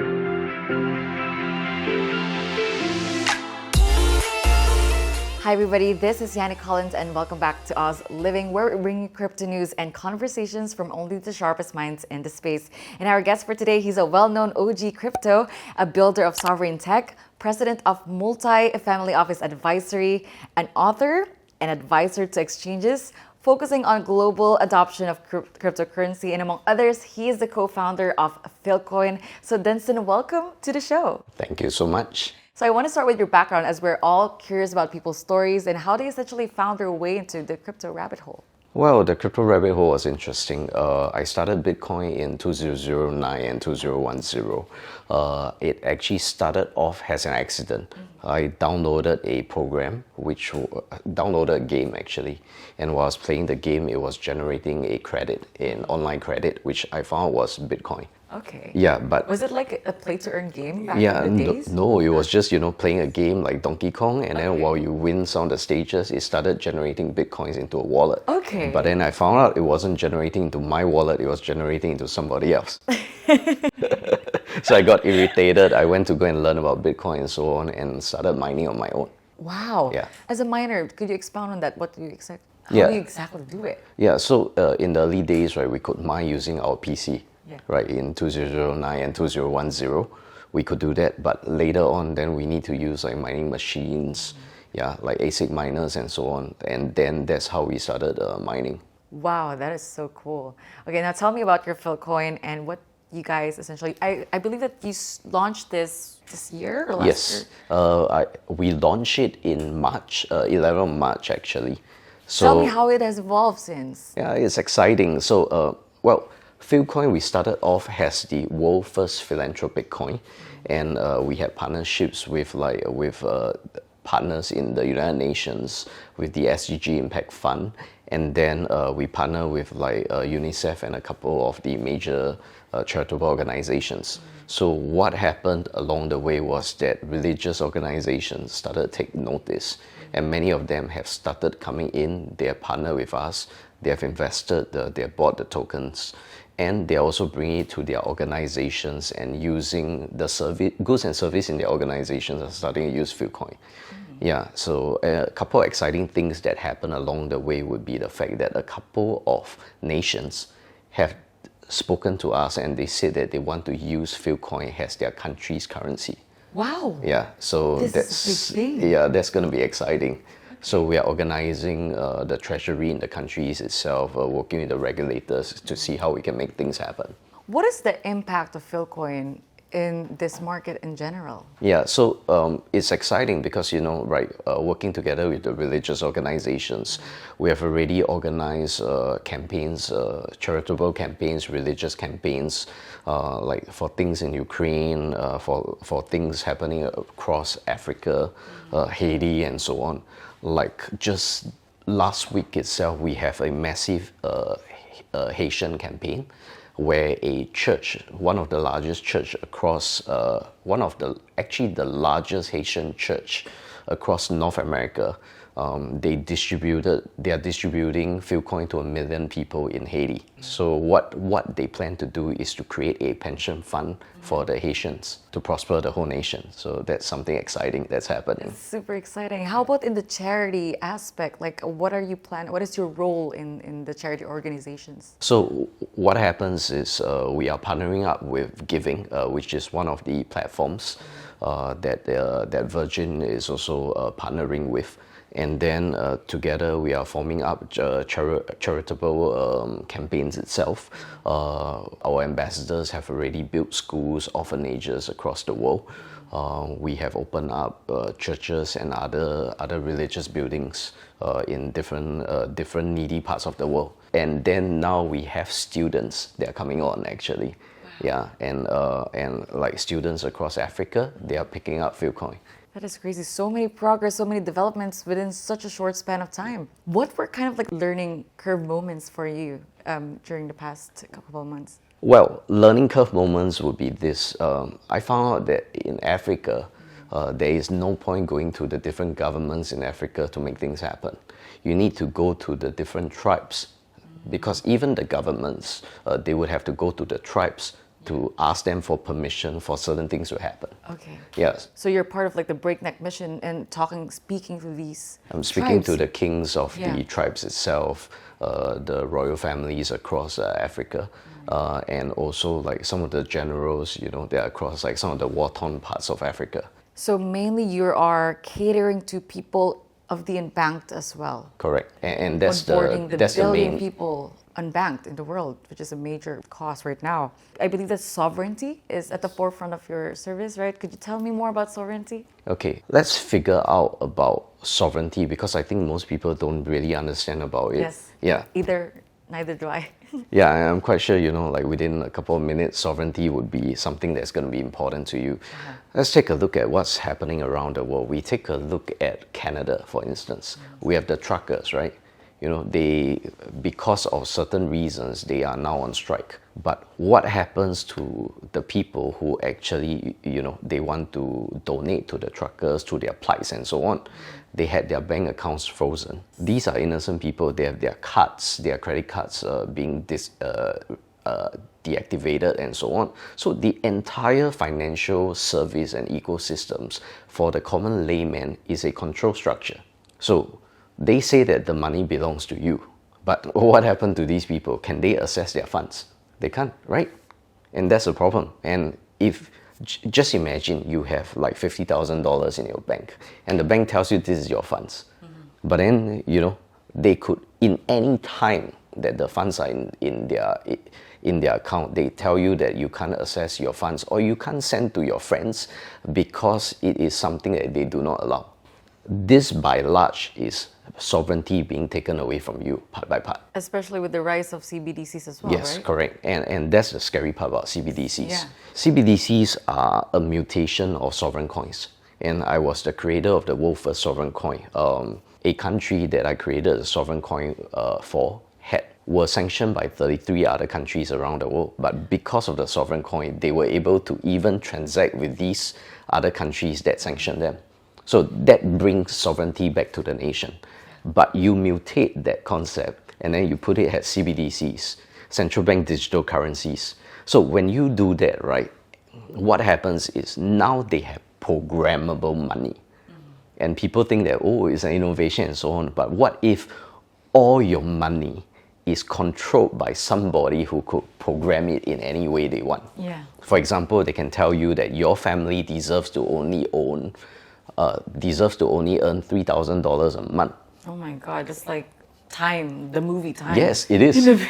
Hi everybody, this is Yannick Collins and welcome back to OZ Living, where we bring you crypto news and conversations from only the sharpest minds in the space. And our guest for today, he's a well-known OG crypto, a builder of sovereign tech, president of Multi-Family Office Advisory, an author, and advisor to exchanges, focusing on global adoption of cryptocurrency, and among others, he is the co-founder of Philcoin. So Dunstan, welcome to the show. Thank you so much. So I want to start with your background, as we're all curious about people's stories and how they essentially found their way into the crypto rabbit hole. Well, the crypto rabbit hole was interesting. I started Bitcoin in 2009 and 2010. It actually started off as an accident. I downloaded a program, downloaded a game actually, and while I was playing the game, it was generating a credit, an online credit, which I found was Bitcoin. Okay. Yeah, but was it like a play-to-earn game back in the days? No, it was just playing a game like Donkey Kong, and then while you win some of the stages, it started generating Bitcoins into a wallet. Okay. But then I found out it wasn't generating into my wallet; it was generating into somebody else. So I got irritated. I went to go and learn about Bitcoin and so on, and started mining on my own. Wow. Yeah. As a miner, could you expound on that? What do you exactly? How Yeah. do you exactly do it? Yeah. So in the early days, right, we could mine using our PC. Yeah. Right, in 2009 and 2010, we could do that. But later on, then we need to use like mining machines, like ASIC miners and so on. And then that's how we started mining. Wow, that is so cool. Okay, now tell me about your Philcoin and what you guys essentially. I believe that you launched this year or last year? We launched it in March, 11 March actually. So tell me how it has evolved since. Yeah, it's exciting. So, Philcoin, we started off as the world's first philanthropic coin, and we had partnerships with partners in the United Nations, with the SDG Impact Fund, and then we partner with UNICEF and a couple of the major charitable organizations. So what happened along the way was that religious organizations started to take notice, and many of them have started coming in. They have partnered with us, they have invested, they have bought the tokens, and they're also bringing it to their organizations and using the goods and service in their organizations are starting to use Philcoin. Yeah, so a couple of exciting things that happen along the way would be the fact that a couple of nations have spoken to us and they said that they want to use Philcoin as their country's currency. Wow. Yeah, so that's going to be exciting. So we are organizing the treasury in the countries itself, working with the regulators to see how we can make things happen. What is the impact of Philcoin in this market in general? Yeah, so it's exciting because, working together with the religious organizations, we have already organized campaigns, charitable campaigns, religious campaigns, like for things in Ukraine, for things happening across Africa, Haiti, and so on. Like just last week itself, we have a massive Haitian campaign where a church, one of the largest church across, the largest Haitian church across North America, they are distributing Philcoin to 1 million people in Haiti. So what they plan to do is to create a pension fund for the Haitians to prosper the whole nation. So that's something exciting that's happening. It's super exciting. How about in the charity aspect? Like, what are you planning? What is your role in the charity organizations? So what happens is we are partnering up with Giving, which is one of the platforms that Virgin is also partnering with. And then together we are forming up charitable campaigns itself. Our ambassadors have already built schools, orphanages across the world. We have opened up churches and other religious buildings in different needy parts of the world. And then now we have students that are coming on actually. Yeah, and like students across Africa, they are picking up Philcoin. That is crazy. So many progress, so many developments within such a short span of time. What were kind of like learning curve moments for you during the past couple of months? Well, learning curve moments would be this. I found out that in Africa, there is no point going to the different governments in Africa to make things happen. You need to go to the different tribes, because even the governments, they would have to go to the tribes to ask them for permission for certain things to happen. Okay. Yes. So you're part of like the breakneck mission and speaking to these I'm speaking tribes. to the kings of Yeah. the tribes itself, the royal families across Africa, and also like some of the generals, they're across like some of the war-torn parts of Africa. So mainly you are catering to people of the unbanked as well. Correct. And that's Onboarding that's the billion main. people unbanked in the world, which is a major cost right now. I believe that sovereignty is at the forefront of your service, right? Could you tell me more about sovereignty? Okay, let's figure out about sovereignty because I think most people don't really understand about it. Yes. Yeah. Neither do I. Yeah, I'm quite sure, like within a couple of minutes, sovereignty would be something that's going to be important to you. Let's take a look at what's happening around the world. We take a look at Canada, for instance. We have the truckers, right? They, because of certain reasons, they are now on strike. But what happens to the people who actually, they want to donate to the truckers, to their plights and so on? They had their bank accounts frozen. These are innocent people. They have their cards, their credit cards being deactivated and so on. So the entire financial service and ecosystems for the common layman is a control structure. So they say that the money belongs to you. But what happened to these people? Can they access their funds? They can't, right? And that's a problem. And if just imagine you have like $50,000 in your bank and the bank tells you this is your funds. But then, they could, in any time that the funds are in their account, they tell you that you can't access your funds or you can't send to your friends because it is something that they do not allow. This, by large, is sovereignty being taken away from you part by part. Especially with the rise of CBDCs as well, Yes, right? correct. And that's the scary part about CBDCs. Yeah. CBDCs are a mutation of sovereign coins. And I was the creator of the world's first sovereign coin. A country that I created a sovereign coin for were sanctioned by 33 other countries around the world. But because of the sovereign coin, they were able to even transact with these other countries that sanctioned them. So that brings sovereignty back to the nation. But you mutate that concept and then you put it as CBDCs, central bank digital currencies. So when you do that, right, what happens is now they have programmable money. And people think that, it's an innovation and so on. But what if all your money is controlled by somebody who could program it in any way they want? Yeah. For example, they can tell you that your family deserves to only earn $3,000 a month. Oh my God, it's like Time, the movie Time. Yes, it is. In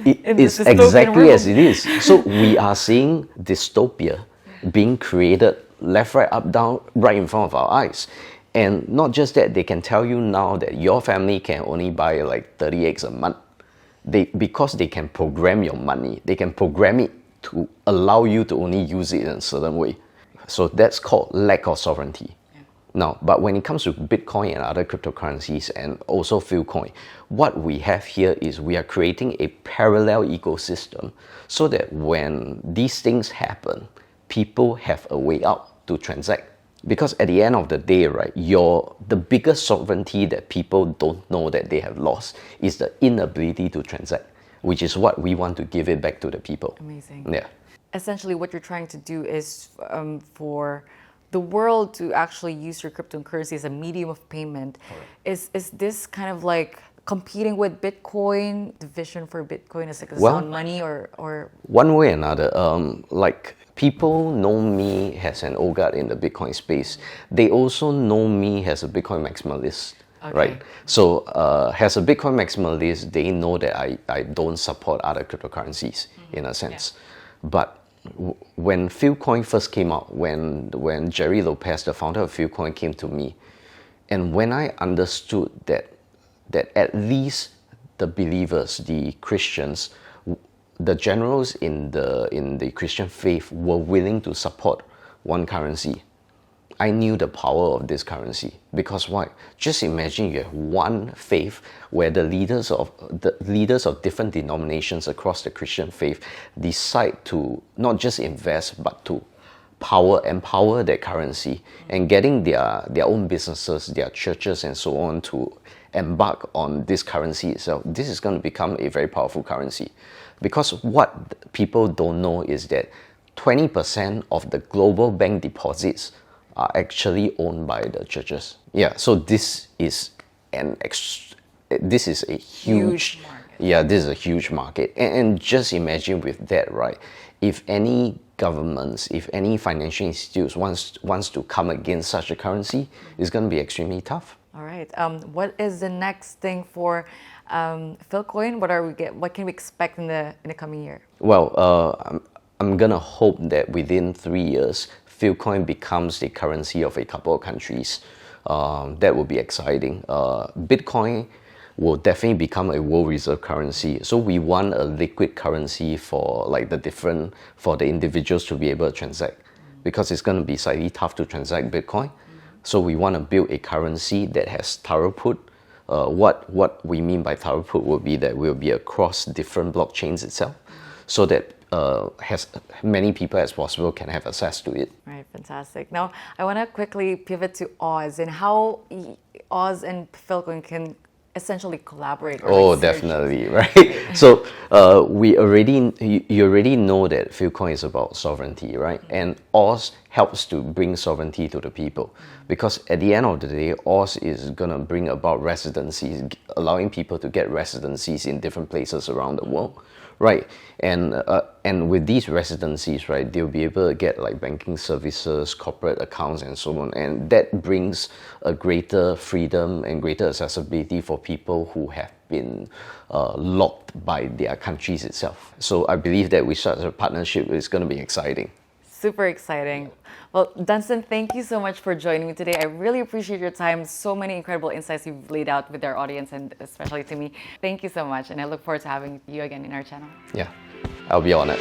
It's the dystopian exactly world. as it is. So we are seeing dystopia being created left, right, up, down, right in front of our eyes. And not just that, they can tell you now that your family can only buy like 30 eggs a month. Because they can program your money, they can program it to allow you to only use it in a certain way. So that's called lack of sovereignty. Now, but when it comes to Bitcoin and other cryptocurrencies and also Philcoin, what we have here is we are creating a parallel ecosystem so that when these things happen, people have a way out to transact. Because at the end of the day, right, the biggest sovereignty that people don't know that they have lost is the inability to transact, which is what we want to give it back to the people. Amazing. Yeah. Essentially, what you're trying to do is for the world to actually use your cryptocurrency as a medium of payment. Is this kind of like competing with Bitcoin? The vision for Bitcoin is like a sound money or one way or another, like people know me as an OGAD in the Bitcoin space. They also know me as a Bitcoin maximalist, right? So as a Bitcoin maximalist, they know that I don't support other cryptocurrencies in a sense. But when Philcoin first came out, when Jerry Lopez, the founder of Philcoin, came to me, and when I understood that at least the believers, the Christians, the generals in the Christian faith were willing to support one currency, I knew the power of this currency. Because why? Just imagine you have one faith where the leaders of different denominations across the Christian faith decide to not just invest but to empower that currency and getting their own businesses, their churches and so on to embark on this currency itself. This is going to become a very powerful currency. Because what people don't know is that 20% of the global bank deposits are actually owned by the churches. Yeah, so this is this is a huge market. Yeah, this is a huge market. And just imagine with that, right? If any governments, if any financial institutes wants to come against such a currency, it's going to be extremely tough. All right. What is the next thing for Philcoin? What can we expect in the coming year? Well, I'm gonna hope that within 3 years, Philcoin becomes the currency of a couple of countries. That will be exciting. Bitcoin will definitely become a world reserve currency. So we want a liquid currency for for the individuals to be able to transact, because it's going to be slightly tough to transact Bitcoin. So we want to build a currency that has throughput. What we mean by throughput will be that we'll be across different blockchains itself, so that has many people as possible can have access to it. Right, fantastic. Now, I want to quickly pivot to Oz and how Oz and Philcoin can essentially collaborate. Or Oh, like synergies. definitely, right? So you already know that Philcoin is about sovereignty, right? And Oz helps to bring sovereignty to the people, because at the end of the day, Oz is gonna bring about residencies, allowing people to get residencies in different places around the world, right? And with these residencies, right, they'll be able to get like banking services, corporate accounts, and so on. And that brings a greater freedom and greater accessibility for people who have been locked by their countries itself. So I believe that with such a partnership, it's going to be exciting. Super exciting. Well, Dunstan, thank you so much for joining me today. I really appreciate your time. So many incredible insights you've laid out with our audience and especially to me. Thank you so much. And I look forward to having you again in our channel. Yeah, I'll be honored.